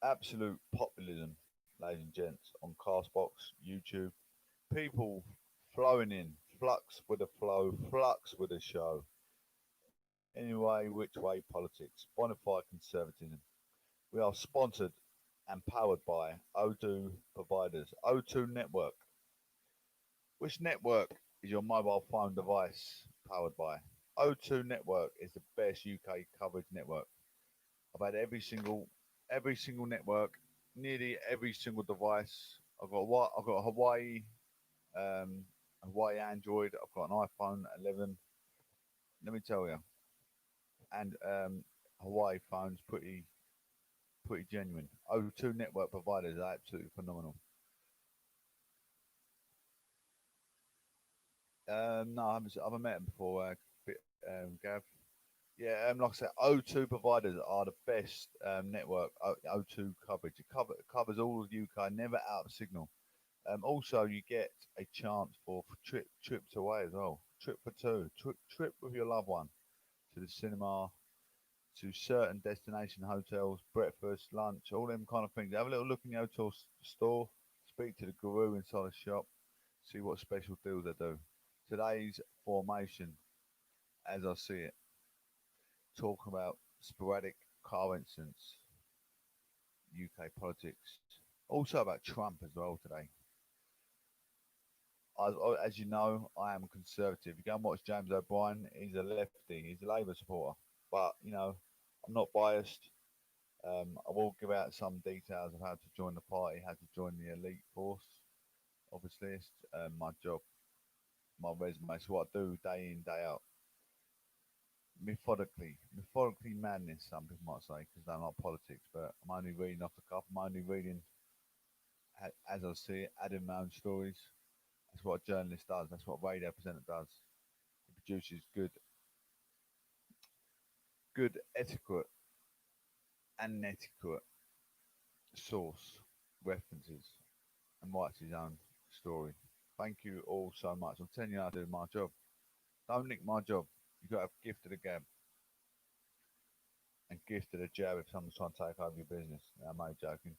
Absolute populism, ladies and gents, on Castbox, YouTube. People flowing in, flux with the flow, flux with the show. Anyway, which way politics, bonafide conservatism. We are sponsored and powered by O2 providers, O2 Network. Which network is your mobile phone device powered by? O2 Network is the best UK coverage network. I've had every single network, nearly every single device. I've got a um, Hawaii Android. I've got an iPhone 11. Let me tell you, and Hawaii phones pretty genuine. O2 network providers are absolutely phenomenal. No, I haven't met them before. Gav. Yeah, like I said, O2 providers are the best network. O2 coverage. It covers all of the UK, never out of signal. Also, you get a chance for trips away as well. Trip for two. Trip with your loved one to the cinema, to certain destination hotels, breakfast, lunch, all them kind of things. Have a little look in the hotel store. Speak to the guru inside the shop. See what special deals they do. Today's formation, as I see it, talk about sporadic car incidents, UK politics. Also about Trump as well today. As you know, I am a conservative. You go and watch James O'Brien. He's a lefty. He's a Labour supporter. But I'm not biased. I will give out some details of how to join the party, how to join the elite force. Obviously, it's my job, my resume. It's what I do day in, day out. Methodically madness. Some people might say because they don't like politics, but I'm only reading off the cuff. I'm only reading as I see it, adding my own stories. That's what a journalist does. That's what a radio presenter does. He produces good etiquette and etiquette source references and writes his own story. Thank you all so much. I'm telling you how to do my job. Don't nick my job. You've got to have gift of the gab and gift of the jab if someone's trying to take over your business. No, I'm only joking.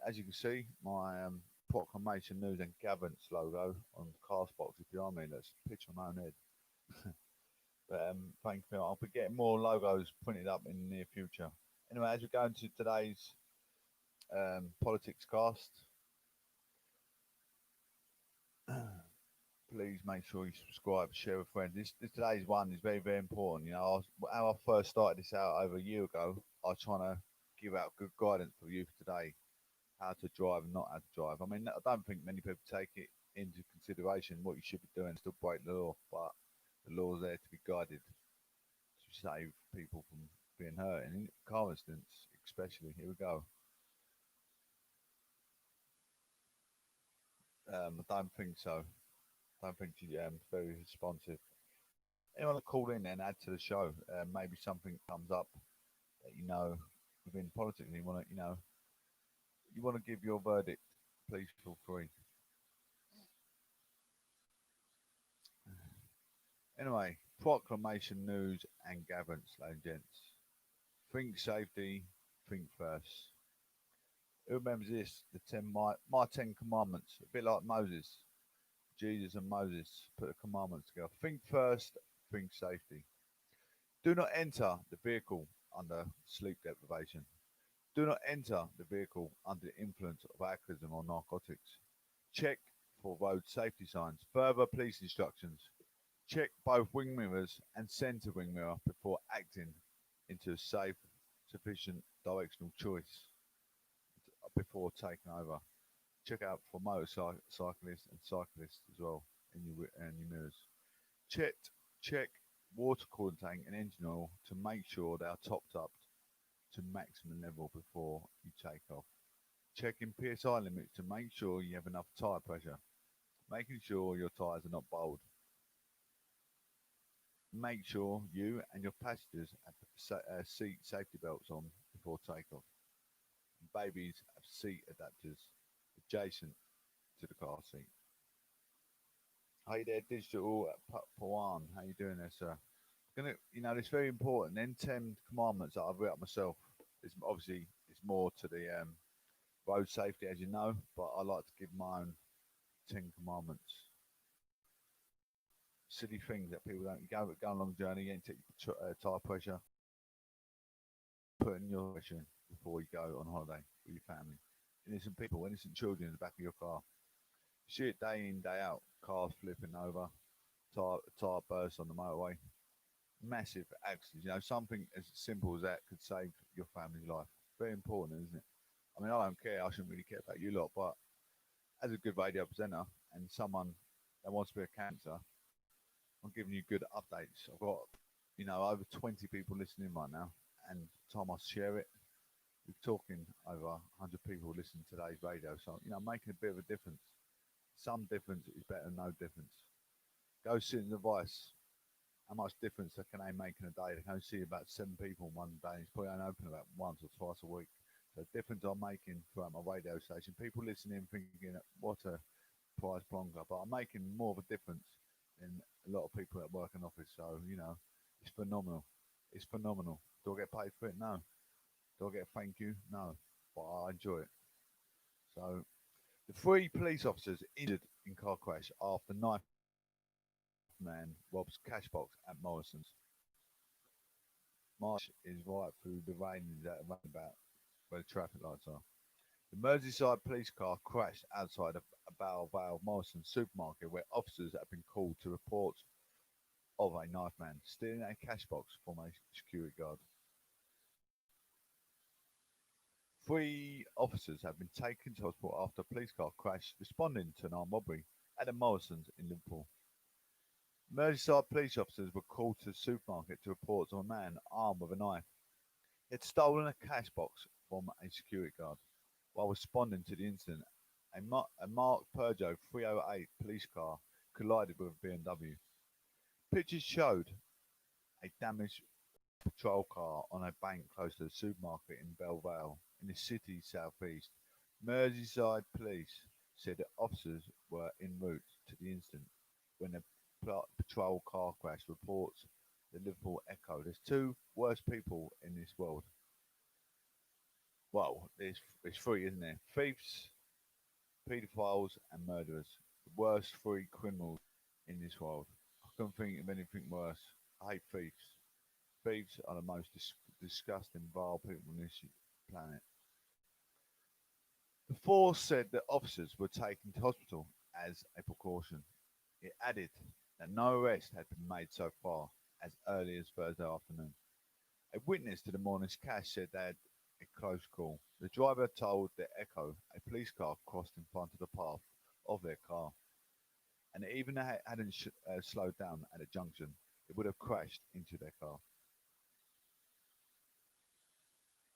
As you can see, my Proclamation News and Governance logo on the Castbox is behind me. Let's pitch on my own head. But thank you. I'll be getting more logos printed up in the near future. Anyway, as we go into today's politics cast, please make sure you subscribe, share with friends. This today's one is very important. How I first started this out over a year ago, I was trying to give out good guidance for youth today, how to drive and not how to drive. I mean, I don't think many people take it into consideration what you should be doing, still break the law, but the law is there to be guided to save people from being hurt. And in car incidents, especially, here we go. I don't think so. I don't think she's very responsive. Anyone to call in and add to the show? Maybe something comes up that within politics. And you want to give your verdict. Please feel free. Anyway, proclamation news and governance, ladies and gents. Think safety, think first. Who remembers this? My 10 commandments, a bit like Moses. Jesus and Moses put the commandments together. Think first, think safety. Do not enter the vehicle under sleep deprivation. Do not enter the vehicle under the influence of alcoholism or narcotics. Check for road safety signs. Further police instructions. Check both wing mirrors and centre wing mirror before acting into a safe, sufficient directional choice before taking over. Check out for motorcyclists and cyclists as well in your mirrors. Check check water coolant tank and engine oil to make sure they are topped up to maximum level before you take off. Checking PSI limits to make sure you have enough tyre pressure. Making sure your tyres are not bowled. Make sure you and your passengers have seat safety belts on before takeoff. Babies have seat adapters adjacent to the car seat. Hey there, Digital Pawan. How you doing there, sir? It's very important. Then 10 commandments that I've written up myself. It's more to the road safety, as you know, but I like to give my own 10 commandments. Silly things that people don't go on a long journey, you ain't take your tire pressure, putting your pressure in before you go on holiday with your family. Innocent people, innocent children in the back of your car. See it day in, day out. Cars flipping over, tire bursts on the motorway. Massive accidents. Something as simple as that could save your family's life. Very important, isn't it? I mean, I don't care. I shouldn't really care about you lot, but as a good radio presenter and someone that wants to be a cancer, I'm giving you good updates. I've got, over 20 people listening right now, and time I share it, we're talking over 100 people listening to today's radio. So, making a bit of a difference. Some difference is better than no difference. Go sit in the vice. How much difference can they make in a day? They can only see about 7 people in one day. It's probably only open about once or twice a week. The difference I'm making throughout my radio station. People listening thinking, what a prize plonker. But I'm making more of a difference than a lot of people that work in office. So, it's phenomenal. It's phenomenal. Do I get paid for it? No. Do I get a thank you? No. But I enjoy it. So, the 3 police officers injured in car crash after knife man robs cash box at Morrison's. March is right through the rain at a roundabout where the traffic lights are. The Merseyside police car crashed outside a Bow Vale Morrison supermarket where officers have been called to report of a knife man stealing a cash box from a security guard. 3 officers have been taken to hospital after a police car crashed responding to an armed robbery at the Morrisons in Liverpool. Merseyside police officers were called to the supermarket to report of a man armed with a knife. He had stolen a cash box from a security guard. While responding to the incident, a marked Peugeot 308 police car collided with a BMW. Pictures showed a damaged patrol car on a bank close to the supermarket in Belle Vale, in the city's southeast. Merseyside police said that officers were en route to the incident when the patrol car crash, reports the Liverpool Echo. There's 2 worst people in this world. Well, there's 3, isn't there? Thieves, paedophiles, and murderers. The worst 3 criminals in this world. I couldn't think of anything worse. I hate thieves. Thieves are the most disgusting, vile people on this planet. The force said that officers were taken to hospital as a precaution. It added that no arrest had been made so far as early as Thursday afternoon. A witness to the morning's crash said they had a close call. The driver told the Echo a police car crossed in front of the path of their car, and even if it hadn't slowed down at a junction, it would have crashed into their car.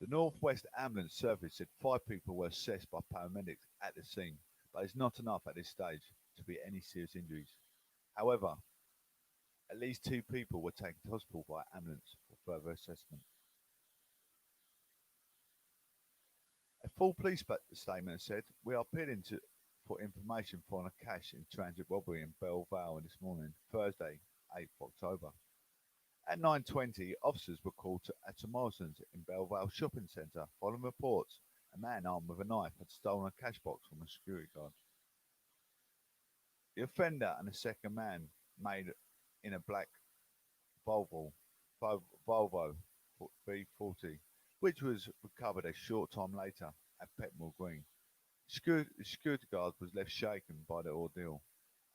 The Northwest Ambulance Service said 5 people were assessed by paramedics at the scene, but it's not enough at this stage to be any serious injuries. However, at least 2 people were taken to hospital by ambulance for further assessment. A full police statement said, "We are appealing for information for a cash in transit robbery in Belle Vale this morning, Thursday, 8th October. At 9:20, officers were called at Morrison's in Belle Vale shopping centre following reports a man armed with a knife had stolen a cash box from a security guard. The offender and a second man made in a black Volvo V40, which was recovered a short time later at Petmore Green. The security guard was left shaken by the ordeal.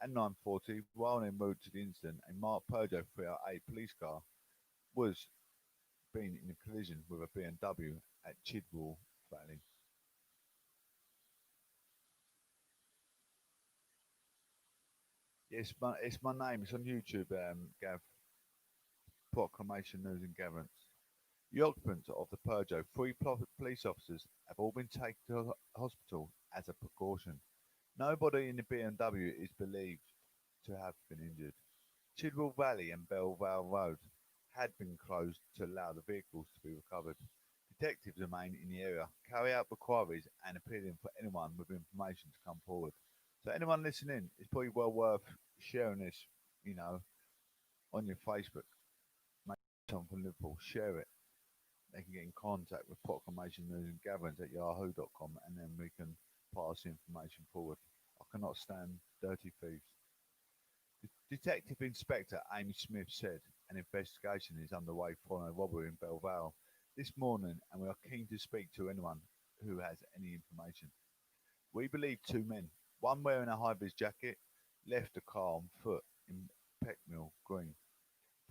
At 9:40, while en route to the incident, a marked Peugeot 308 police car was being in a collision with a BMW at Chidwell Valley. It's my name. It's on YouTube, Gav. Proclamation News and Gatherance. The occupants of the Peugeot, 3 police officers, have all been taken to hospital as a precaution. Nobody in the BMW is believed to have been injured. Chidwell Valley and Belle Vale Road had been closed to allow the vehicles to be recovered. Detectives remain in the area, carry out inquiries, and appealing for anyone with information to come forward. So anyone listening, it's probably well worth sharing this, on your Facebook. Make someone from Liverpool, share it. they can get in contact with Proclamation News and Gatherings at yahoo.com, and then we can pass the information forward. I cannot stand dirty thieves. Detective Inspector Amy Smith said an investigation is underway following a robbery in Belvale this morning, and we are keen to speak to anyone who has any information. We believe two men, one wearing a high-vis jacket, left the car on foot in Peckmill Green.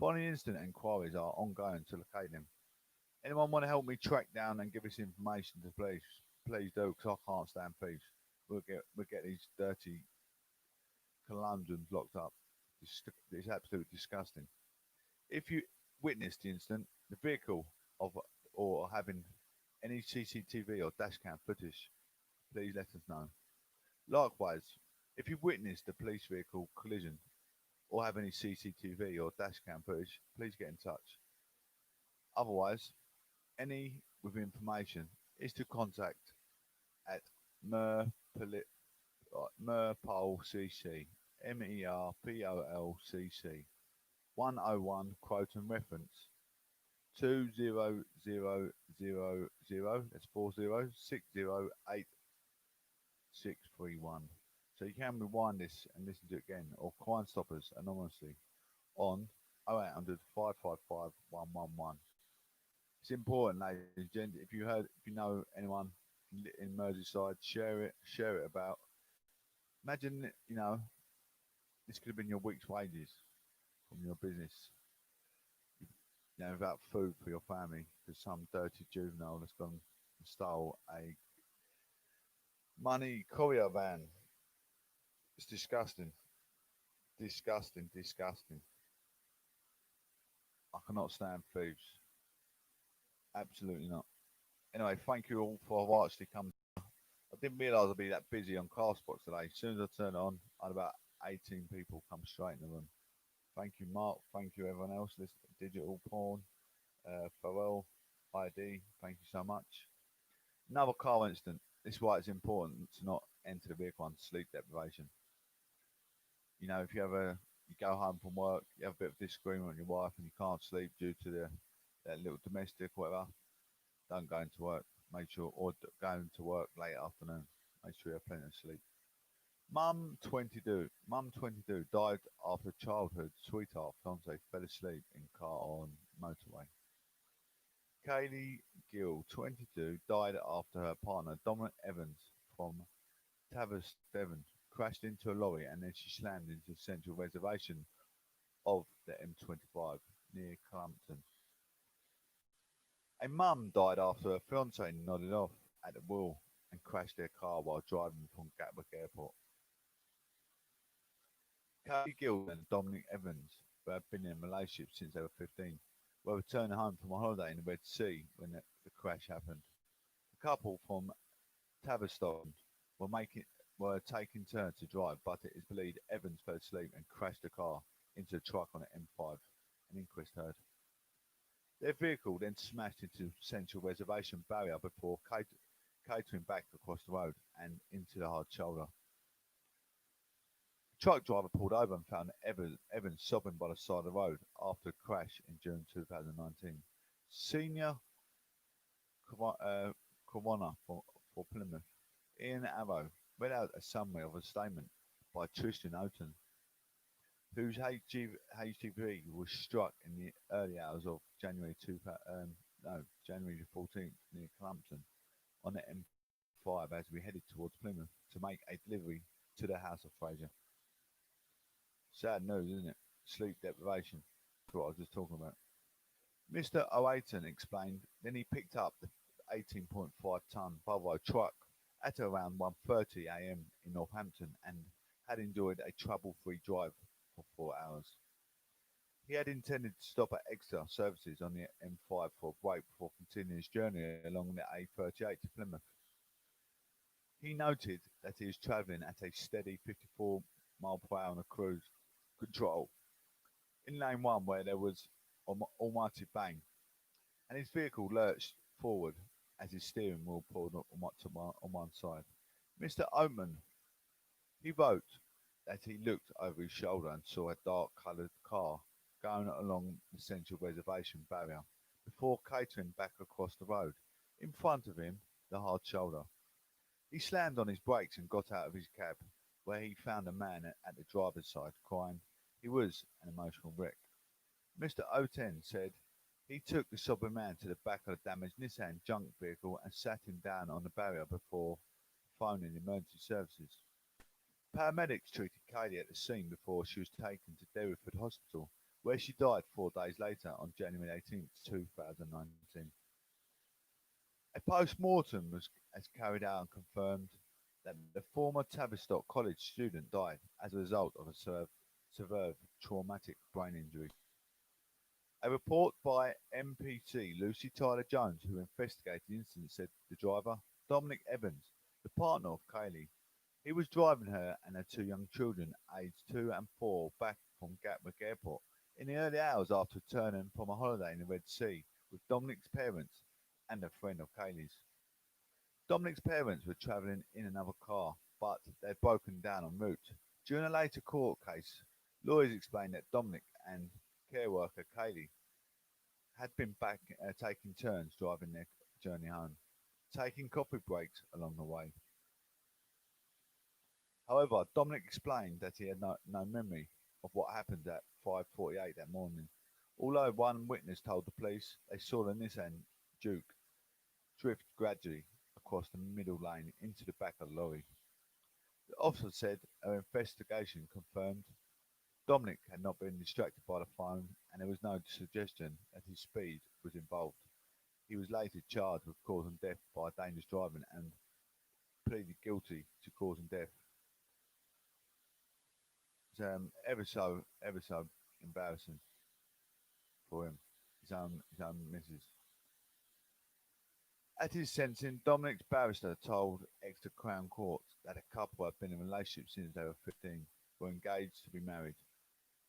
Following instant inquiries are ongoing to locate them. Anyone want to help me track down and give us information to police? Please do, because I can't stand thieves. We'll get these dirty conundrums locked up. It's absolutely disgusting. If you witnessed the incident, the vehicle of or having any CCTV or dashcam footage, please let us know. Likewise, if you witnessed the police vehicle collision or have any CCTV or dashcam footage, please get in touch. Otherwise, any with information is to contact at Merpolcc, MERPOLCC, 101 quote and reference 20000, that's 40608631. So you can rewind this and listen to it again, or Crime Stoppers anonymously on 0800 555 111. It's important, ladies and gents. If you know anyone in Merseyside, share it about. Imagine, this could have been your week's wages from your business. Without food for your family because some dirty juvenile has gone and stole a money courier van. It's disgusting. Disgusting, disgusting. I cannot stand thieves. Absolutely not. Anyway, thank you all for actually coming. I didn't realise I'd be that busy on Castbox today. As soon as I turned it on, I had about 18 people come straight in the room. Thank you, Mark. Thank you, everyone else. This digital porn. Farewell, ID. Thank you so much. Another car incident. This is why it's important to not enter the vehicle on sleep deprivation. If you go home from work, you have a bit of disagreement with your wife and you can't sleep due to that little domestic or whatever, don't go into work. Make sure, or go into work late afternoon. Make sure you have plenty of sleep. Mum 22 died after childhood sweetheart fiance fell asleep in car on motorway. Kaylee Gill, 22, died after her partner Dominic Evans from Tavers, Devon, crashed into a lorry and then she slammed into the central reservation of the M25 near Clumpton. A mum died after her fiance nodded off at the wheel and crashed their car while driving from Gatwick Airport. Kaylee Gill and Dominic Evans, who had been in a relationship since they were 15, were returning home from a holiday in the Red Sea when the crash happened. The couple from Tavistock were taking turns to drive, but it is believed Evans fell asleep and crashed the car into a truck on the M5, an inquest heard. Their vehicle then smashed into the central reservation barrier before catering back across the road and into the hard shoulder. The truck driver pulled over and found Evans sobbing by the side of the road after a crash in June 2019. Senior coroner for Plymouth, Ian Arrow, read out a summary of a statement by Tristan Oaten, whose HGV was struck in the early hours of January 14th near Clumpton on the M5 as we headed towards Plymouth to make a delivery to the House of Fraser. Sad news, isn't it? Sleep deprivation. That's what I was just talking about. Mr. O'Ayton explained, then he picked up the 18.5-ton Volvo truck at around 1:30 a.m. in Northampton and had enjoyed a trouble-free drive for 4 hours. He had intended to stop at Exeter services on the M5 for a break before continuing his journey along the A38 to Plymouth. He noted that he was travelling at a steady 54 mile per hour on a cruise control in lane 1 where there was an almighty bang, and his vehicle lurched forward as his steering wheel pulled on one side. Mr. Oatman, he wrote that he looked over his shoulder and saw a dark-coloured car going along the central reservation barrier before catering back across the road. In front of him, the hard shoulder. He slammed on his brakes and got out of his cab, where he found a man at the driver's side crying. He was an emotional wreck. Mr. O10 said he took the sobbing man to the back of the damaged Nissan junk vehicle and sat him down on the barrier before phoning emergency services. Paramedics treated Kaylee at the scene before she was taken to Derriford Hospital, where she died 4 days later on January 18th, 2019. A post-mortem was carried out and confirmed that the former Tavistock College student died as a result of a severe traumatic brain injury. A report by MPT Lucy Tyler-Jones, who investigated the incident, said the driver, Dominic Evans, the partner of Kaylee, he was driving her and her two young children, aged 2 and 4, back from Gatwick Airport in the early hours after returning from a holiday in the Red Sea with Dominic's parents and a friend of Kaylee's. Dominic's parents were travelling in another car, but they'd broken down en route. During a later court case, lawyers explained that Dominic and care worker Kaylee had been back taking turns driving their journey home, taking coffee breaks along the way. However, Dominic explained that he had no memory of what happened at 5:48 that morning. Although one witness told the police they saw the Nissan Juke drift gradually across the middle lane into the back of the lorry. The officer said her investigation confirmed Dominic had not been distracted by the phone and there was no suggestion that his speed was involved. He was later charged with causing death by dangerous driving and pleaded guilty to causing death. It's ever so embarrassing for him, his own missus. At his sentencing, Dominic's barrister told Exeter Crown Court that a couple had been in a relationship since they were 15, were engaged to be married,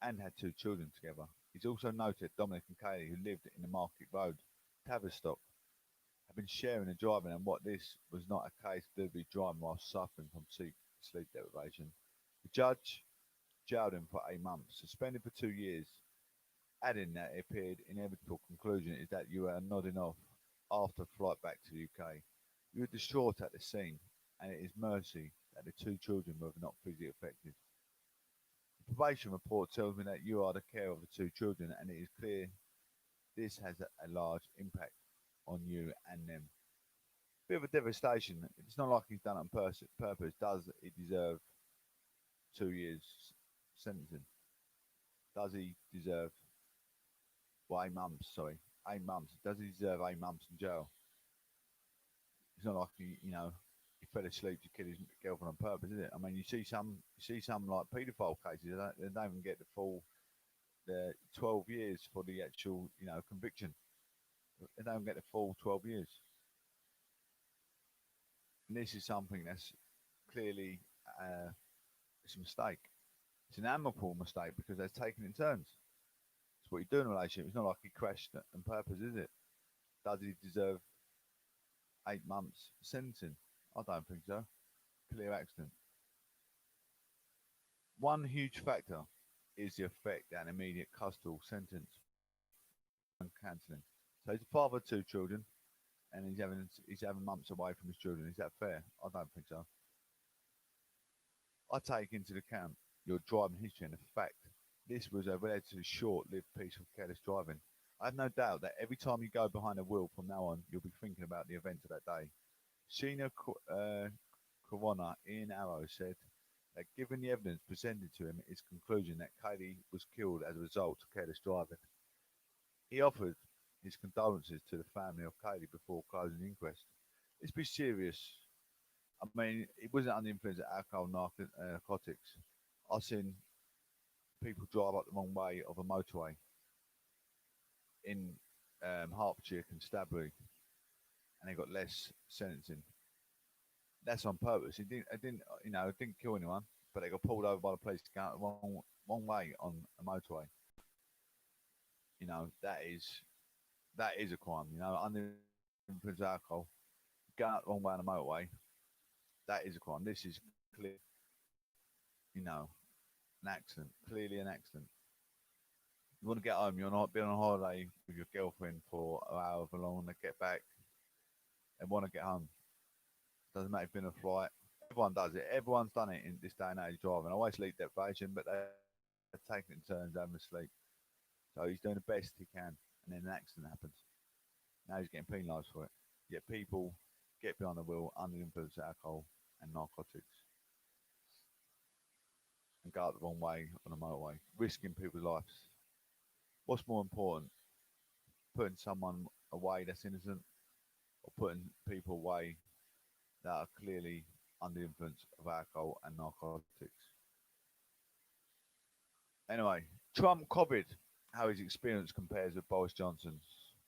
and had two children together. He's also noted Dominic and Kaylee, who lived in the Market Road, Tavistock, have been sharing the driving and what this was not a case of deliberate driving while suffering from sleep deprivation. The judge jailed him for 8 months, suspended for 2 years, adding that it appeared inevitable conclusion is that you are nodding off after flight back to the UK. You were distraught at the scene, and it is mercy that the two children were not physically affected. The probation report tells me that you are the carer of the two children, and it is clear this has a large impact on you and them. Bit of a devastation. It's not like he's done it on purpose. Does he deserve 2 years sentencing? Does he deserve 8 months? Sorry, 8 months. Does he deserve 8 months in jail? It's not like he fell asleep to kill his girlfriend on purpose, is it? I mean, you see some like paedophile cases. They don't even get the 12 years for the actual conviction. They don't get the full 12 years. And this is something that's clearly it's a mistake. It's an amicable mistake because they're taking it in turns. It's what you do in a relationship. It's not like he crashed on purpose, is it? Does he deserve 8 months sentencing? I don't think so. Clear accident. One huge factor is the effect that an immediate custodial sentence and cancelling. So he's a father of two children, and he's having months away from his children. Is that fair? I don't think so. I take into account your driving history and the fact this was a relatively short-lived piece of careless driving. I have no doubt that every time you go behind a wheel from now on, you'll be thinking about the events of that day. Senior coroner Ian Arrow said that given the evidence presented to him, his conclusion that Kaylee was killed as a result of careless driving. He offered his condolences to the family of Kaylee before closing the inquest. Let's be serious. I mean, it wasn't under the influence of alcohol, narcotics. I've seen people drive up the wrong way of a motorway in Hertfordshire Constabulary, and they got less sentencing. That's on purpose. It didn't kill anyone, but they got pulled over by the police going the wrong way on a motorway. That is a crime. Under the influence of alcohol, going out the wrong way on a motorway, that is a crime. This is clear, an accident. Clearly an accident. You want to get home. You're not being on holiday with your girlfriend for however long. They get back and want to get home. Doesn't matter if you've been on a flight. Everyone does it. Everyone's done it in this day and age driving. I always sleep deprivation, but they're taking it in turns having a sleep. So he's doing the best he can, and then an accident happens. Now he's getting penalised for it. Yet people get behind the wheel under the influence of alcohol and narcotics and go out the wrong way on the motorway, risking people's lives. What's more important, putting someone away that's innocent or putting people away that are clearly under the influence of alcohol and narcotics? Anyway, Trump COVID, how his experience compares with Boris Johnson's.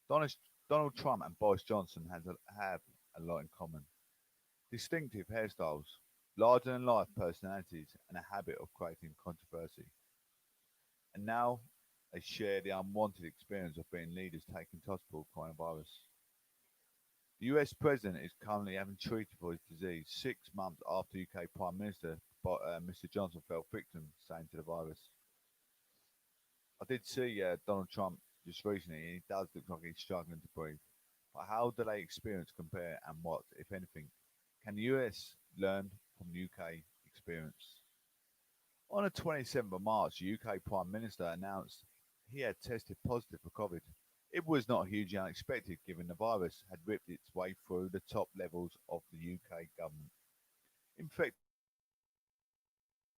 Donald, Donald Trump and Boris Johnson have a lot in common. Distinctive hairstyles, larger than life personalities, and a habit of creating controversy. And now they share the unwanted experience of being leaders taken to hospital with coronavirus. The US president is currently having treated for his disease 6 months after UK Prime Minister Mr. Johnson fell victim, saying to the virus. I did see Donald Trump just recently, and he does look like he's struggling to breathe. But how do they experience compare, and what, if anything, can the US learn from the UK experience? On the 27th of March, the UK Prime Minister announced he had tested positive for COVID. It was not hugely unexpected given the virus had ripped its way through the top levels of the UK government. Infecting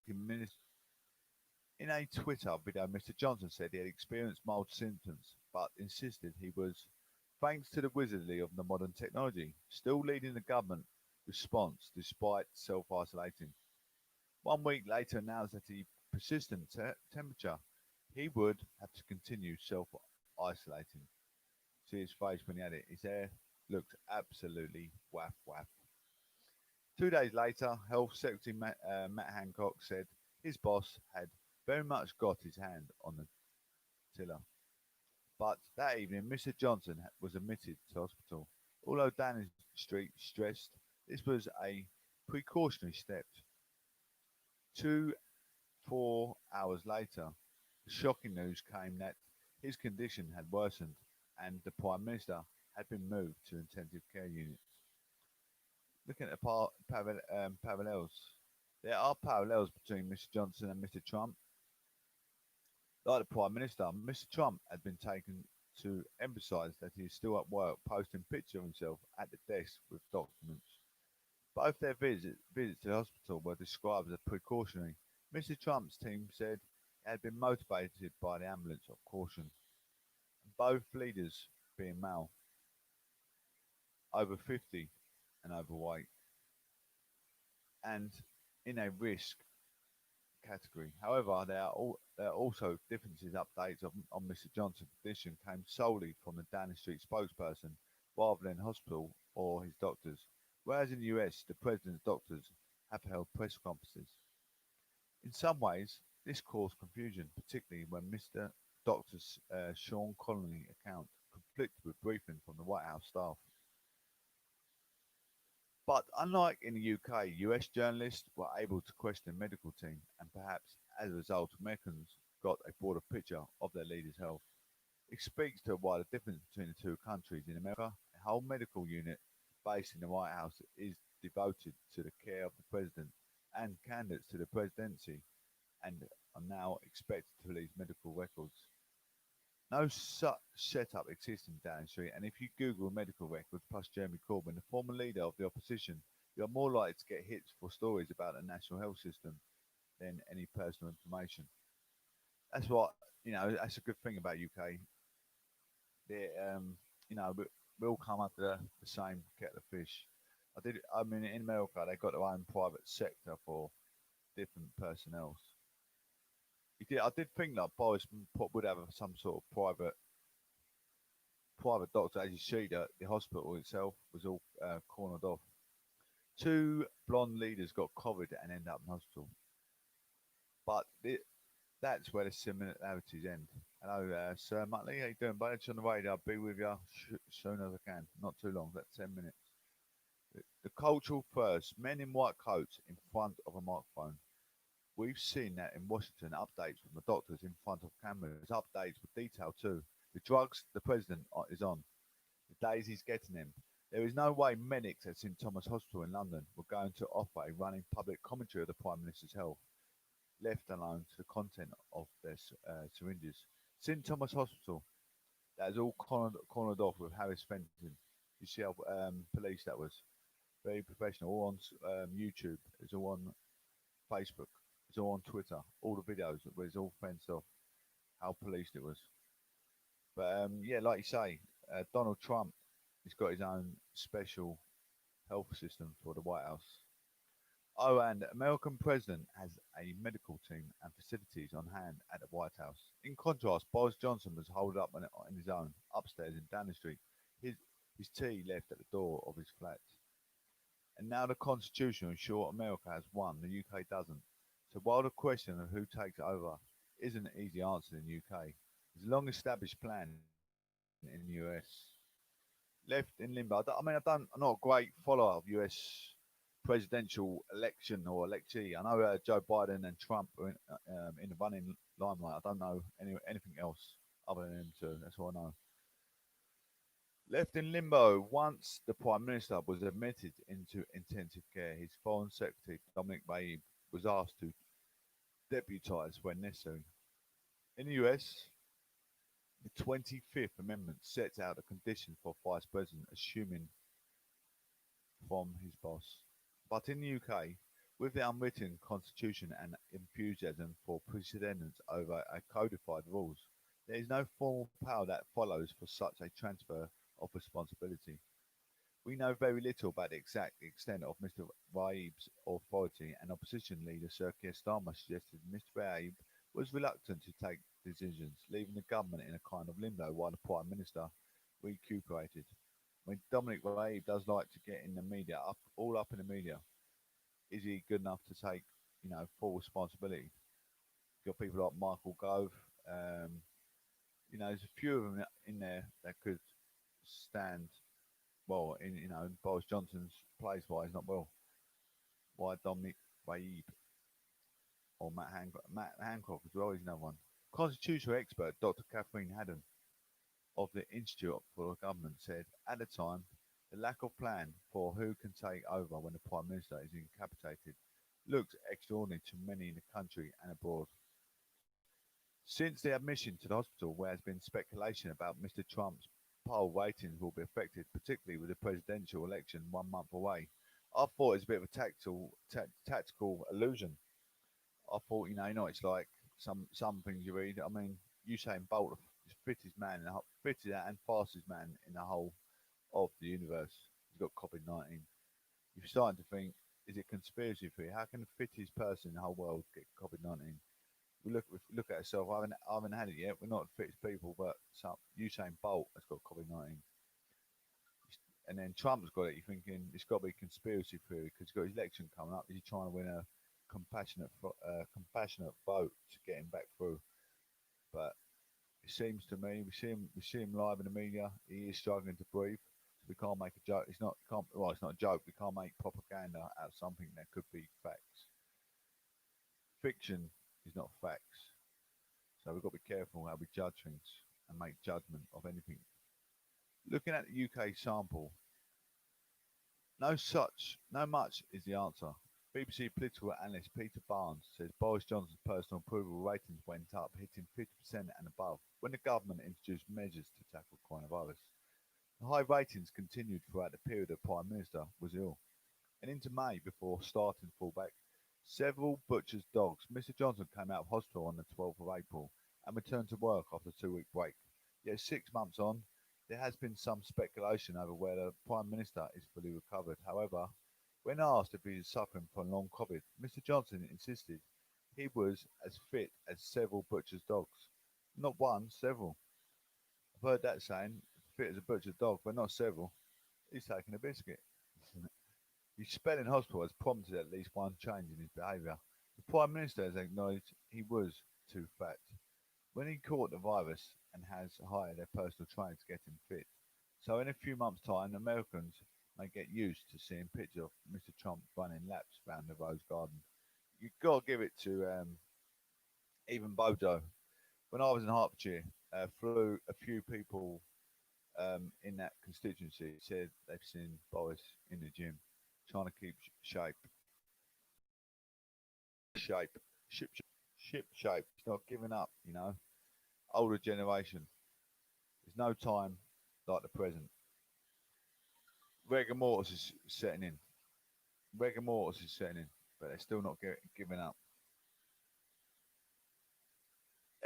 ministers. In a Twitter video, Mr. Johnson said he had experienced mild symptoms, but insisted he was, thanks to the wizardry of the modern technology, still leading the government response despite self-isolating. 1 week later announced that he persistent temperature, he would have to continue self-isolating. See his face when he had it. His hair looked absolutely waff waff. 2 days later, Health Secretary Matt Hancock said his boss had very much got his hand on the tiller. But that evening, Mr. Johnson was admitted to hospital. Although Downing Street stressed this was a precautionary step. 4 hours later, the shocking news came that his condition had worsened and the Prime Minister had been moved to intensive care unit. Looking at the parallels, there are parallels between Mr. Johnson and Mr. Trump. Like the Prime Minister, Mr. Trump had been taken to emphasise that he is still at work, posting pictures of himself at the desk with documents. Both their visits to the hospital were described as precautionary. Mr. Trump's team said it had been motivated by the ambulance of caution. Both leaders being male, over 50 and overweight, and in a risk category. However, there are also differences. Updates on Mr. Johnson's condition came solely from the Downing Street spokesperson rather than hospital or his doctors, whereas in the US, the president's doctors have held press conferences. In some ways, this caused confusion, particularly when Mr. Dr. Sean Connery account conflicted with briefing from the White House staff. But unlike in the UK, US journalists were able to question the medical team, and perhaps as a result, Americans got a broader picture of their leader's health. It speaks to a wider difference between the two countries. In America, a whole medical unit based in the White House is devoted to the care of the president and candidates to the presidency, and are now expected to release medical records. No such setup exists in Downing Street, and if you Google medical records plus Jeremy Corbyn, the former leader of the opposition, you are more likely to get hits for stories about the national health system than any personal information. That's what That's a good thing about UK. They, we all come under the same kettle of fish. I mean, in America, they got their own private sector for different personnel. I did think that Boris would have some sort of private doctor. As you see, the hospital itself was all cornered off. Two blonde leaders got COVID and ended up in hospital. But that's where the similarities end. Hello, Sir Muttley. How you doing, buddy? It's on the radar. I'll be with you soon as I can. Not too long, about 10 minutes. The cultural first. Men in white coats in front of a microphone. We've seen that in Washington, updates from the doctors in front of cameras, updates with detail too. The drugs the president is on, the days he's getting them. There is no way medics at St Thomas Hospital in London were going to offer a running public commentary of the Prime Minister's health, left alone to the content of their syringes. St Thomas Hospital, that is all cornered off with Harris Fenton. You see how police that was. Very professional, all on YouTube, it's all on Facebook, it's all on Twitter, all the videos where it's all fenced off, how policed it was. But yeah, like you say, Donald Trump, he's got his own special health system for the White House. Oh, and American president has a medical team and facilities on hand at the White House. In contrast, Boris Johnson was holed up on his own upstairs in Downing Street. His his tea left at the door of his flat. And now the Constitution ensures America has won, the UK doesn't. So while the question of who takes over isn't an easy answer in the UK, there's a long established plan in the US. Left in limbo. I'm not a great follower of US presidential election or electee. I know Joe Biden and Trump are in the running limelight. I don't know anything else other than them two. That's all I know. Left in limbo, once the Prime Minister was admitted into intensive care, his Foreign Secretary, Dominic Raab, was asked to deputise when necessary. In the US, the 25th Amendment sets out the conditions for Vice President assuming from his boss. But in the UK, with the unwritten constitution and enthusiasm for precedence over a codified rules, there is no formal power that follows for such a transfer of responsibility. We know very little about the exact extent of Mr. Raab's authority, and opposition leader Sir Keir Starmer suggested Mr. Raab was reluctant to take decisions, leaving the government in a kind of limbo while the Prime Minister recuperated. I mean, Dominic Raab does like to get in the media, all up in the media. Is he good enough to take, full responsibility? You've got people like Michael Gove. There's a few of them in there that could stand well in Boris Johnson's place. Why he's not well? Why Dominic Raab or Matt Hancock as well is another one. Constitutional expert Dr. Catherine Haddon of the Institute for Government said at the time the lack of plan for who can take over when the Prime Minister is incapacitated looks extraordinary to many in the country and abroad. Since the admission to the hospital, where has been speculation about Mr. Trump's poll ratings will be affected, particularly with the presidential election 1 month away, I thought it was a bit of a tactical illusion. I thought, it's like some things you read. I mean, Usain Bolt, the fittest man, fittest and fastest man in the whole of the universe. He's got COVID-19. You're starting to think, is it conspiracy theory? How can the fittest person in the whole world get COVID-19? We look at ourselves. I haven't had it yet. We're not the fittest people, but Usain Bolt has got COVID-19, and then Trump's got it. You're thinking it's got to be conspiracy theory because he's got his election coming up. Is he trying to win a compassionate vote to get him back through? But it seems to me we see him live in the media. He is struggling to breathe. So we can't make a joke. It's not a joke. We can't make propaganda out of something that could be facts. Fiction is not facts. So we've got to be careful how we judge things and make judgment of anything. Looking at the UK sample, no much is the answer. BBC political analyst Peter Barnes says Boris Johnson's personal approval ratings went up, hitting 50% and above when the government introduced measures to tackle coronavirus. The high ratings continued throughout the period the Prime Minister was ill, and into May before starting to fall back. Several butchers' dogs. Mr. Johnson came out of hospital on the 12th of April and returned to work after a 2-week break. Yet 6 months on, there has been some speculation over whether the Prime Minister is fully recovered. However, when asked if he is suffering from long COVID, Mr. Johnson insisted he was as fit as several butchers' dogs. Not one, several. I've heard that saying, fit as a butcher's dog, but not several. He's taking a biscuit. His spell in hospital has prompted at least one change in his behaviour. The Prime Minister has acknowledged he was too fat when he caught the virus and has hired a personal trainer to get him fit. So in a few months' time, Americans may get used to seeing pictures of Mr. Trump running laps round the Rose Garden. You got to give it to even Bojo. When I was in Hertfordshire, flew a few people in that constituency said they've seen Boris in the gym trying to keep shape, shape, ship, ship shape. He's not giving up, you know. Older generation. There's no time like the present. Rigor mortis is setting in. Rigor mortis is setting in, but they're still not giving up.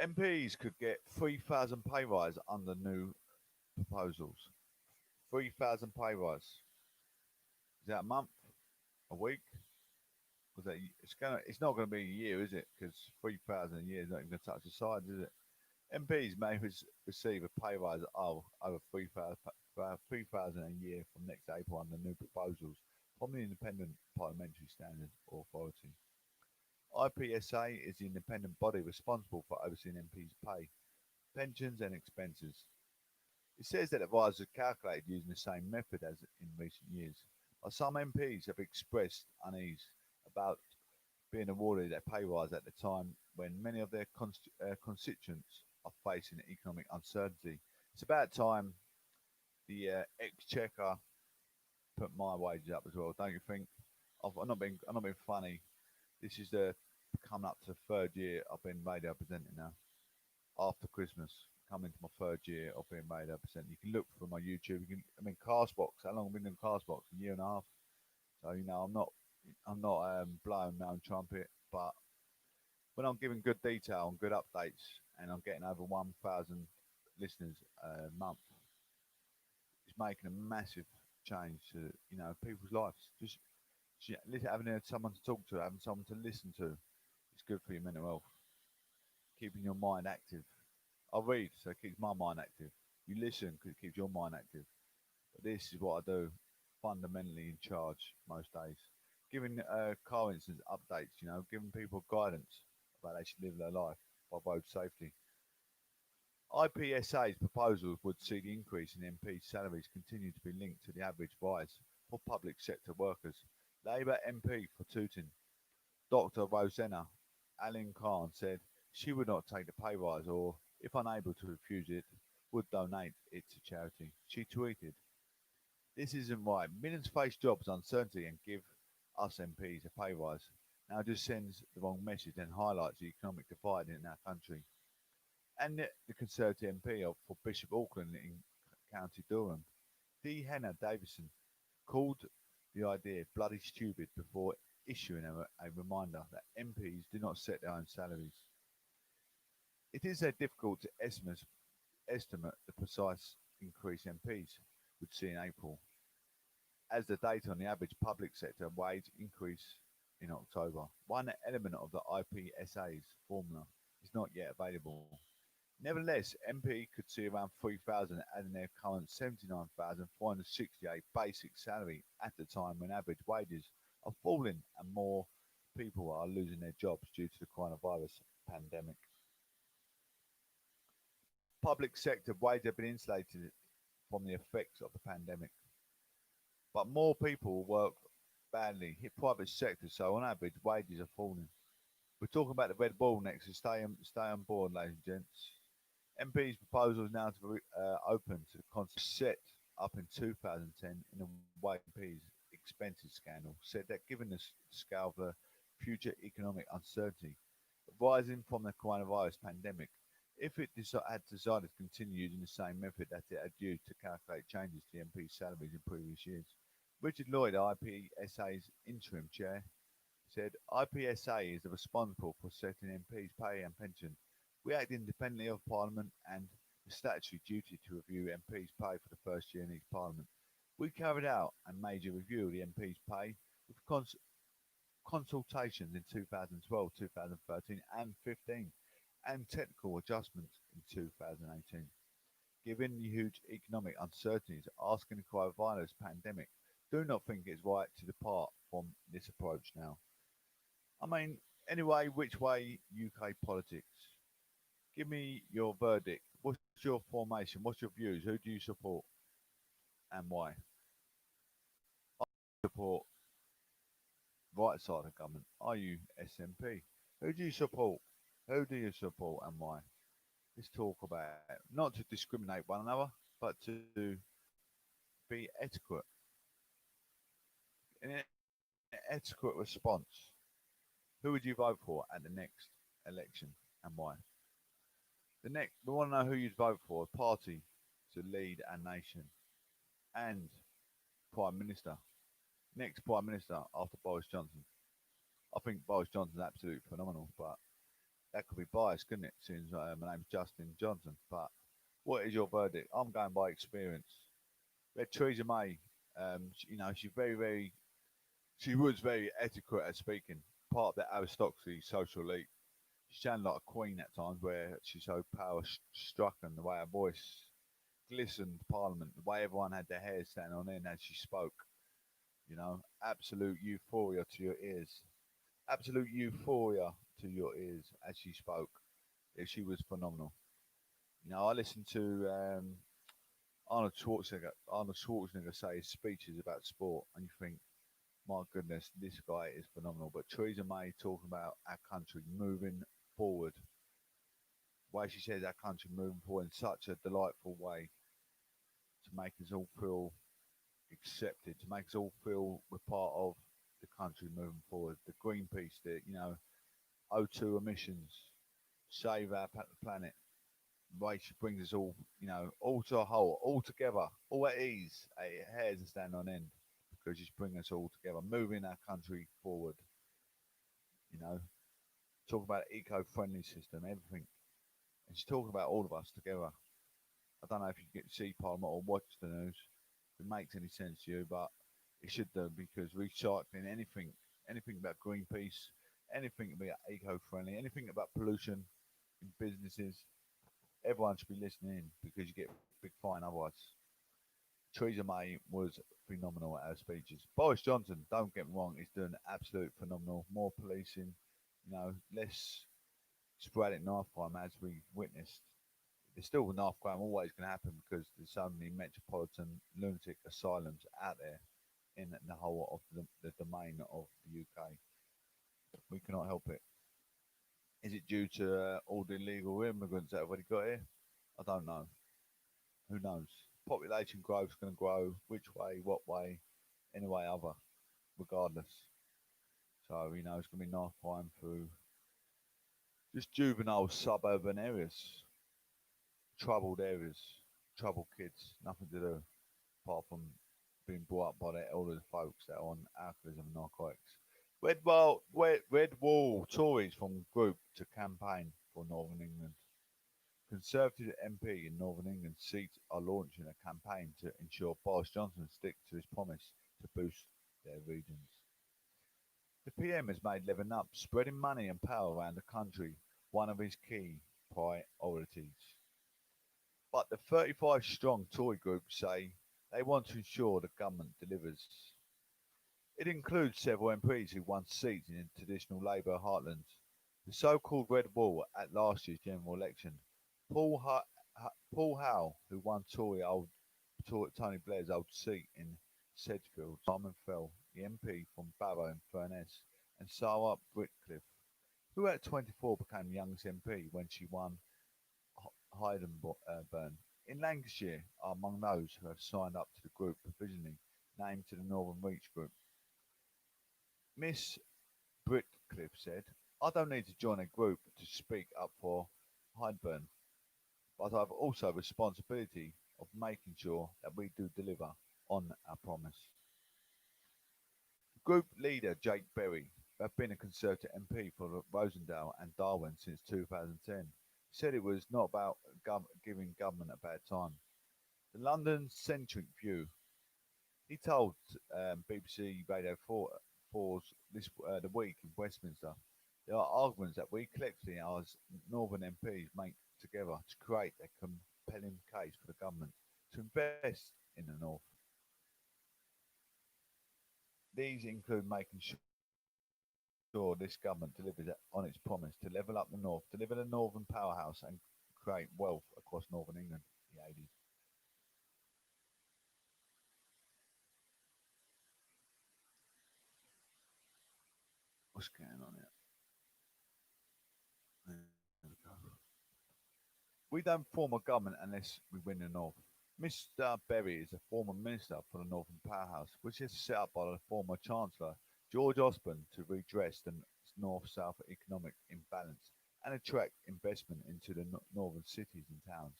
MPs could get 3,000 pay rise under new proposals. 3,000 pay rise. Is that a month? A week? Was that? It's not going to be a year, is it? Because 3,000 a year is not even going to touch the sides, is it? MPs may receive a pay rise of over 3,000 a year from next April under new proposals from the Independent Parliamentary Standards Authority. IPSA is the independent body responsible for overseeing MPs' pay, pensions and expenses. It says that the rise is calculated using the same method as in recent years, but some MPs have expressed unease about being awarded a pay rise at the time when many of their constituents are facing economic uncertainty. It's about time the Exchequer put my wages up as well, don't you think? I'm not being funny. This is the coming up to the third year I've been radio presenting now. After Christmas, coming to my third year of being radio presenting. You can look for my YouTube. Castbox. How long have I been in Castbox? A year and a half. So I'm not blowing my own trumpet, but when I'm giving good detail and good updates, and I'm getting over 1,000 listeners a month, it's making a massive change to people's lives. Just having someone to talk to, having someone to listen to, it's good for your mental health. Keeping your mind active. I read, so it keeps my mind active. You listen because it keeps your mind active. But this is what I do, fundamentally in charge most days. Giving car incident updates, giving people guidance about how they should live their life by road safety. IPSA's proposals would see the increase in MP salaries continue to be linked to the average rise for public sector workers. Labour MP for Tooting, Dr. Rosanna Allen Khan said she would not take the pay rise or, if unable to refuse it, would donate it to charity. She tweeted, "This isn't right. Millions face jobs uncertainty and give us MPs a pay rise. Now it just sends the wrong message and highlights the economic divide in our country." And the Conservative MP for Bishop Auckland in County Durham, D. Hannah Davison, called the idea bloody stupid before issuing a reminder that MPs do not set their own salaries. It is difficult to estimate the precise increase MPs would see in April, as the data on the average public sector wage increase in October. One element of the IPSA's formula is not yet available. Nevertheless, MP could see around 3,000 adding their current 79,468 basic salary at the time when average wages are falling and more people are losing their jobs due to the coronavirus pandemic. Public sector wages have been insulated from the effects of the pandemic, but more people work badly hit private sector, so on average wages are falling. We're talking about the red ball next, so stay on board, ladies and gents. MP's proposal is now to be open to the concept set up in 2010 in the way MP's expenses scandal said that given the scale of the future economic uncertainty arising from the coronavirus pandemic, if it had decided to continue using the same method that it had used to calculate changes to the MP's salaries in previous years. Richard Lloyd, IPSA's interim chair, said IPSA is responsible for setting MP's pay and pension. We act independently of Parliament and the statutory duty to review MP's pay for the first year in each Parliament. We carried out a major review of the MP's pay with consultations in 2012, 2013 and 15 and technical adjustments in 2018. Given the huge economic uncertainties asking the coronavirus pandemic, do not think it's right to depart from this approach now. Anyway, which way UK politics? Give me your verdict. What's your formation? What's your views? Who do you support and why? I support right side of the government? Are you SNP? Who do you support? Who do you support and why? Let's talk about it. Not to discriminate one another, but to be etiquette. In an etiquette response, who would you vote for at the next election and why? We want to know who you'd vote for, a party to lead our nation and Prime Minister. Next Prime Minister after Boris Johnson. I think Boris Johnson's absolutely phenomenal, but that could be biased, couldn't it? Since my name's Justin Johnson. But what is your verdict? I'm going by experience. Read Theresa May. She's she was very etiquette at speaking. Part of that aristocracy, social elite. She sounded like a queen at times, where she's so power struck, and the way her voice glistened Parliament, the way everyone had their hair standing on end as she spoke. Absolute euphoria to your ears. Absolute euphoria to your ears as she spoke. Yeah, she was phenomenal. I listened to Arnold Schwarzenegger say his speeches about sport, and you think, my goodness, this guy is phenomenal. But Theresa May talking about our country moving forward, the way she says our country moving forward in such a delightful way to make us all feel accepted, to make us all feel we're part of the country moving forward. The Greenpeace, O2 emissions, save our planet. The way she brings us all to a whole, all together, all at ease. Our hairs are standing on end because she's bringing us all together, moving our country forward. You know, talk about eco-friendly system, everything, and she's talking about all of us together. I don't know if you get to see Parliament or watch the news, if it makes any sense to you, but it should do because recycling anything about Greenpeace, anything about eco-friendly, anything about pollution in businesses, everyone should be listening in because you get a big fine otherwise. Theresa May was phenomenal at her speeches. Boris Johnson, don't get me wrong, is doing absolute phenomenal. More policing, less sporadic knife crime as we witnessed. There's still knife crime always going to happen because there's so many metropolitan lunatic asylums out there in the whole of the domain of the UK. We cannot help it. Is it due to all the illegal immigrants that have already got here? I don't know. Who knows? Population growth is going to grow. Which way? What way? Any way other, regardless. So, it's going to be knife crime through just juvenile suburban areas, troubled areas, troubled kids, nothing to do apart from being brought up by their elder folks that are on alcoholism and narcotics. Red Wall Tories from group to campaign for Northern England. Conservative MP in Northern England seats are launching a campaign to ensure Boris Johnson sticks to his promise to boost their regions. The PM has made living up, spreading money and power around the country, one of his key priorities. But the 35-strong Tory group say they want to ensure the government delivers. It includes several MPs who won seats in traditional Labour heartlands. The so-called Red Wall at last year's general election. Paul Howe, who won Tony Blair's old seat in Sedgefield, Simon Fell, the MP from Barrow and Furness, and Sarah Whitcliffe, who at 24 became the youngest MP when she won Hydenburn in Lancashire, are among those who have signed up to the group provisionally named to the Northern Reach group. Miss Whitcliffe said, I don't need to join a group to speak up for Hydenburn, but I've also a responsibility of making sure that we do deliver on our promise. Group leader Jake Berry, who have been a Conservative MP for Rosendale and Darwin since 2010, said it was not about giving government a bad time. The London-centric view. He told BBC Radio 4's the week in Westminster, there are arguments that we collectively as Northern MPs make together to create a compelling case for the government to invest in the North. These include making sure this government delivers on its promise to level up the North, deliver the Northern powerhouse and create wealth across Northern England in the 80s. What's going on here? There we go. We don't form a government unless we win the North. Mr. Berry is a former minister for the Northern Powerhouse, which is set up by the former Chancellor George Osborne to redress the North-South economic imbalance and attract investment into the northern cities and towns.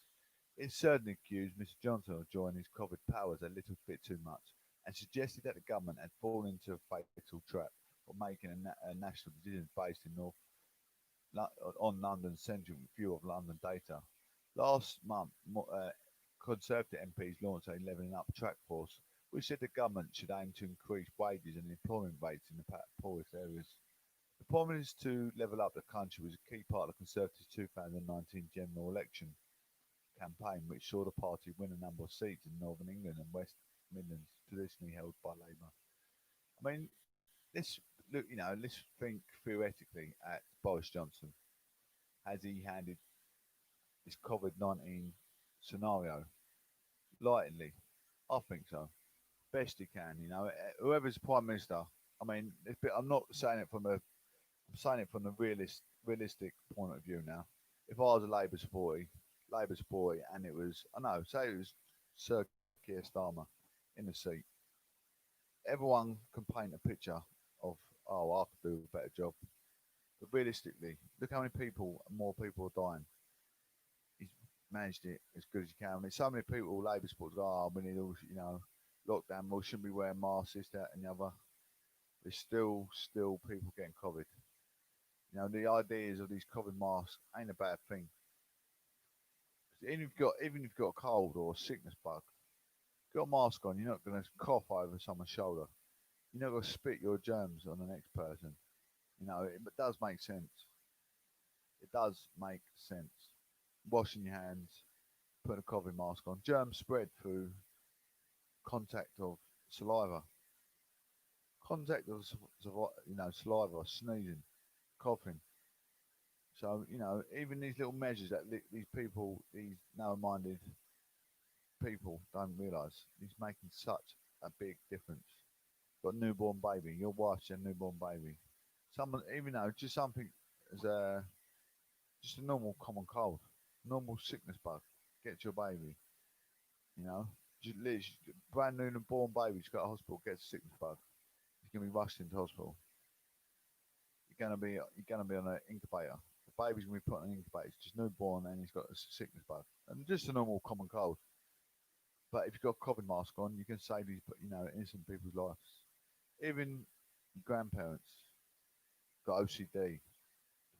It certainly accused Mr. Johnson of joining his COVID powers a little bit too much and suggested that the government had fallen into a fatal trap of making a national decision based in on London's central view of London data. Last month, Conservative MPs launched a Levelling Up track force, which said the government should aim to increase wages and employment rates in the poorest areas. The promise to level up the country was a key part of the Conservatives' 2019 general election campaign, which saw the party win a number of seats in Northern England and West Midlands, traditionally held by Labour. I mean, let's look, let's think theoretically at Boris Johnson. Has he handled this COVID-19 scenario lightly? I think so. Best he can, whoever's Prime Minister. I mean, I'm not saying it from I'm saying it from the realistic point of view now. If I was a Labour supporter, and it was, I know, say it was Sir Keir Starmer in the seat, everyone can paint a picture of, oh, I could do a better job. But realistically, look how many more people are dying. He's managed it as good as he can. I mean, so many people, Labour supporters, we need all, lockdown, we shouldn't be wearing masks, this, that, and the other. There's still people getting COVID. The ideas of these COVID masks ain't a bad thing. Even if you've got a cold or a sickness bug, got a mask on, you're not going to cough over someone's shoulder. You're not going to spit your germs on the next person. It does make sense. It does make sense. Washing your hands, putting a COVID mask on. Germs spread through contact of saliva. Contact of saliva, sneezing, coughing. So, even these little measures that these people, these narrow-minded people don't realise, is making such a big difference. Got a newborn baby, your wife's a newborn baby. Someone, even though just something as just a normal common cold, normal sickness bug, gets your baby. Just literally, brand new born baby, just got a hospital, gets a sickness bug. He's gonna be rushed into hospital. You're gonna be on an incubator. The baby's gonna be put on an incubator. It's just newborn and he's got a sickness bug, and just a normal common cold. But if you've got a COVID mask on, you can save these, innocent people's lives. Even grandparents got OCD,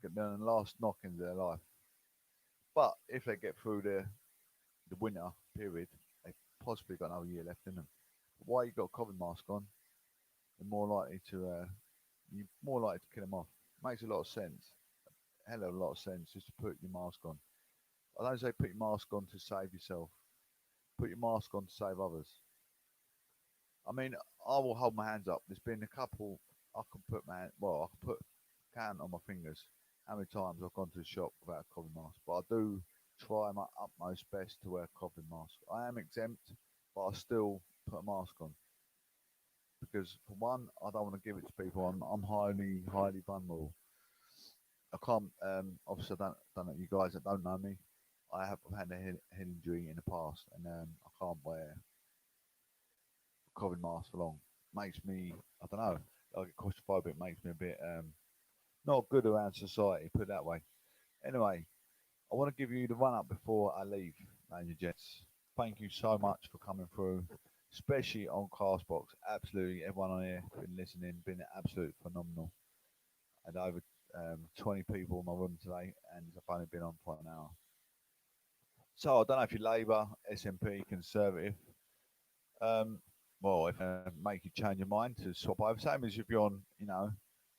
get the last knock into their life. But if they get through the winter period, they've possibly got another year left in them. But while you've got a COVID mask on, you're more likely to kill them off. Makes a lot of sense. A hell of a lot of sense just to put your mask on. I don't say put your mask on to save yourself. Put your mask on to save others. I mean, I will hold my hands up. There's been a couple. I can put count on my fingers how many times I've gone to the shop without a COVID mask. But I do try my utmost best to wear a COVID mask. I am exempt, but I still put a mask on because, for one, I don't want to give it to people. I'm highly vulnerable. I can't. Obviously, I don't know you guys that don't know me. I have had a head injury in the past, and I can't wear a COVID mask for long. Makes me, I don't know, I get claustrophobic. Makes me a bit not good around society. Put it that way. Anyway, I want to give you the run up before I leave, ladies and gents. Thank you so much for coming through, especially on Castbox. Absolutely, everyone on here been listening, been absolutely phenomenal. I had over 20 people in my room today, and I've only been on for an hour. So I don't know if you're Labour, SNP, Conservative. Well, if make you change your mind to swap over, same as if you're on,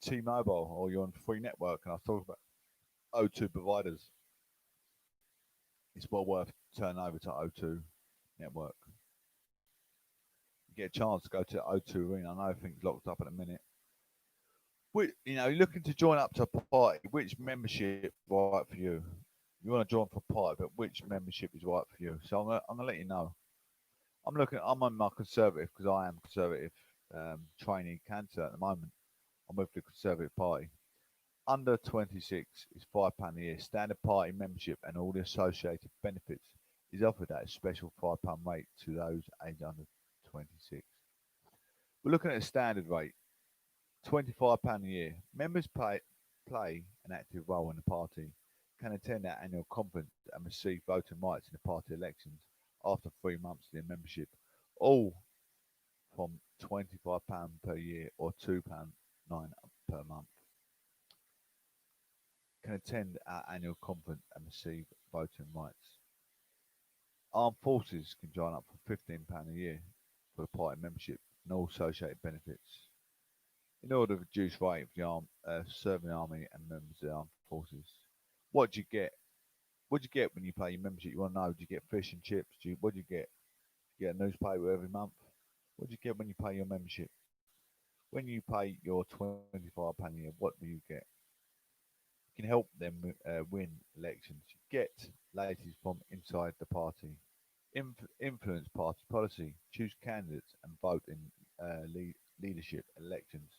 T-Mobile or you're on Free Network, and I was talking about O2 providers. It's well worth turning over to O2 Network. You get a chance to go to O2 Arena. I know everything's locked up at the minute. You're looking to join up to a party. Which membership is right for you? You want to join for a party, but which membership is right for you? So I'm gonna let you know. I'm on my Conservative because I am Conservative trainee candidate at the moment. I'm with the Conservative Party. Under 26 is £5 a year. Standard party membership and all the associated benefits is offered at a special £5 rate to those aged under 26. We're looking at a standard rate, £25 a year. Members play an active role in the party, can attend our annual conference and receive voting rights in the party elections after 3 months of their membership, all from £25 per year or £2.9 per month. Can attend our annual conference and receive voting rights. Armed forces can join up for £15 a year for the party membership and all associated benefits. In order to reduce rate of the serving army and members of the armed forces. What do you get? What do you get when you pay your membership? You want to know, do you get fish and chips? What do you get? You get a newspaper every month? What do you get when you pay your membership? When you pay your £25 a year, what do you get? You can help them win elections. You get ladies from inside the party. Influence party policy. Choose candidates and vote in leadership elections.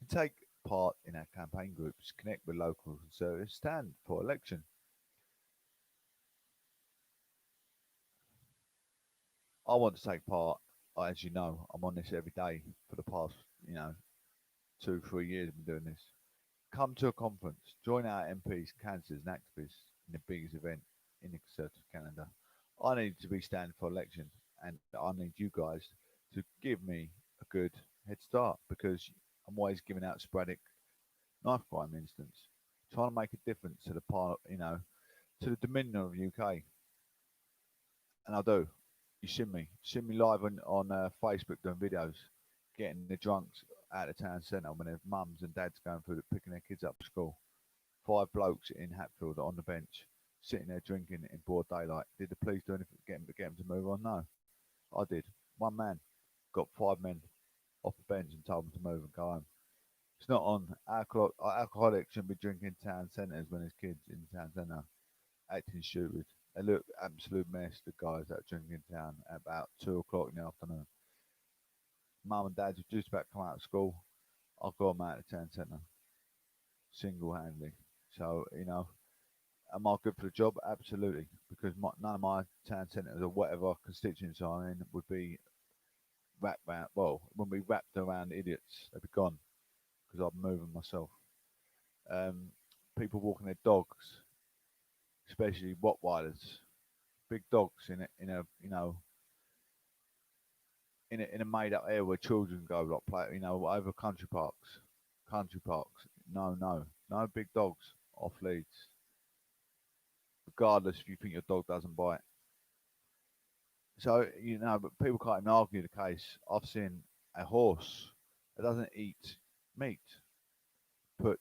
You can take part in our campaign groups, connect with local conservatives, stand for election. I want to take part. As you know, I'm on this every day for the past, 2, 3 years. I've been doing this. Come to a conference. Join our MPs, councillors, and activists in the biggest event in the Conservative calendar. I need to be standing for election, and I need you guys to give me a good head start because I'm always giving out sporadic knife crime incidents, trying to make a difference to the to the Dominion of the UK, and I do. You see me live on Facebook doing videos, getting the drunks out of town centre when their mums and dads going through picking their kids up from school. 5 blokes in Hatfield on the bench, sitting there drinking in broad daylight. Did the police do anything to get them to move on? No, I did. One man got 5 men off the bench and told them to move and go home. It's not on. Alcoholics shouldn't be drinking town centres when there's kids in the town centre acting stupid. They look absolute mess, the guys that are drinking in town at about 2 o'clock in the afternoon. Mum and dads are just about to come out of school. I've got them out of the town centre single handedly. So, am I good for the job? Absolutely. Because none of my town centres or whatever constituents I'm in would be wrapped around, well, wouldn't be wrapped around idiots. They'd be gone because I'm moving myself. People walking their dogs, especially Rottweilers, big dogs in a made up area where children go like play, over country parks. No big dogs off leads, regardless if you think your dog doesn't bite. So but people can't even argue the case. I've seen a horse that doesn't eat meat put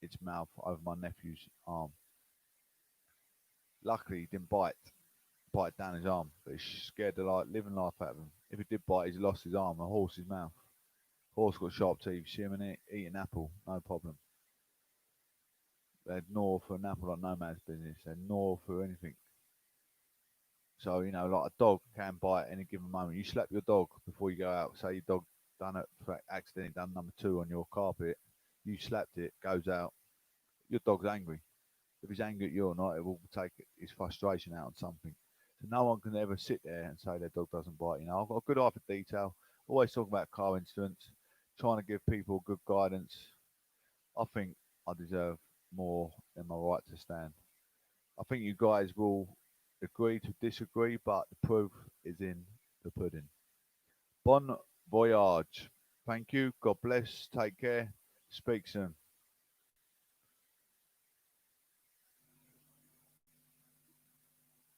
its mouth over my nephew's arm. Luckily, he didn't bite down his arm, but it scared the living life out of him. If he did bite, he's lost his arm, a horse's mouth. Horse got sharp teeth, see him and eat an apple, no problem. They'd gnaw for an apple like no man's business. They'd gnaw for anything. So, like a dog can bite at any given moment. You slap your dog before you go out. Say your dog accidentally done number 2 on your carpet. You slapped it, goes out. Your dog's angry. If he's angry at you or not, it will take his frustration out on something. So no one can ever sit there and say their dog doesn't bite. I've got a good eye for detail. Always talking about car incidents, trying to give people good guidance. I think I deserve more than my right to stand. I think you guys will agree to disagree, but the proof is in the pudding. Bon voyage. Thank you. God bless. Take care. Speak soon.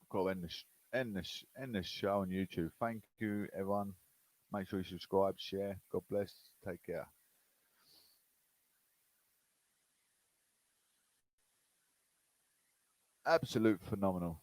Got to end this show on YouTube. Thank you, everyone. Make sure you subscribe, share. God bless. Take care. Absolute phenomenal.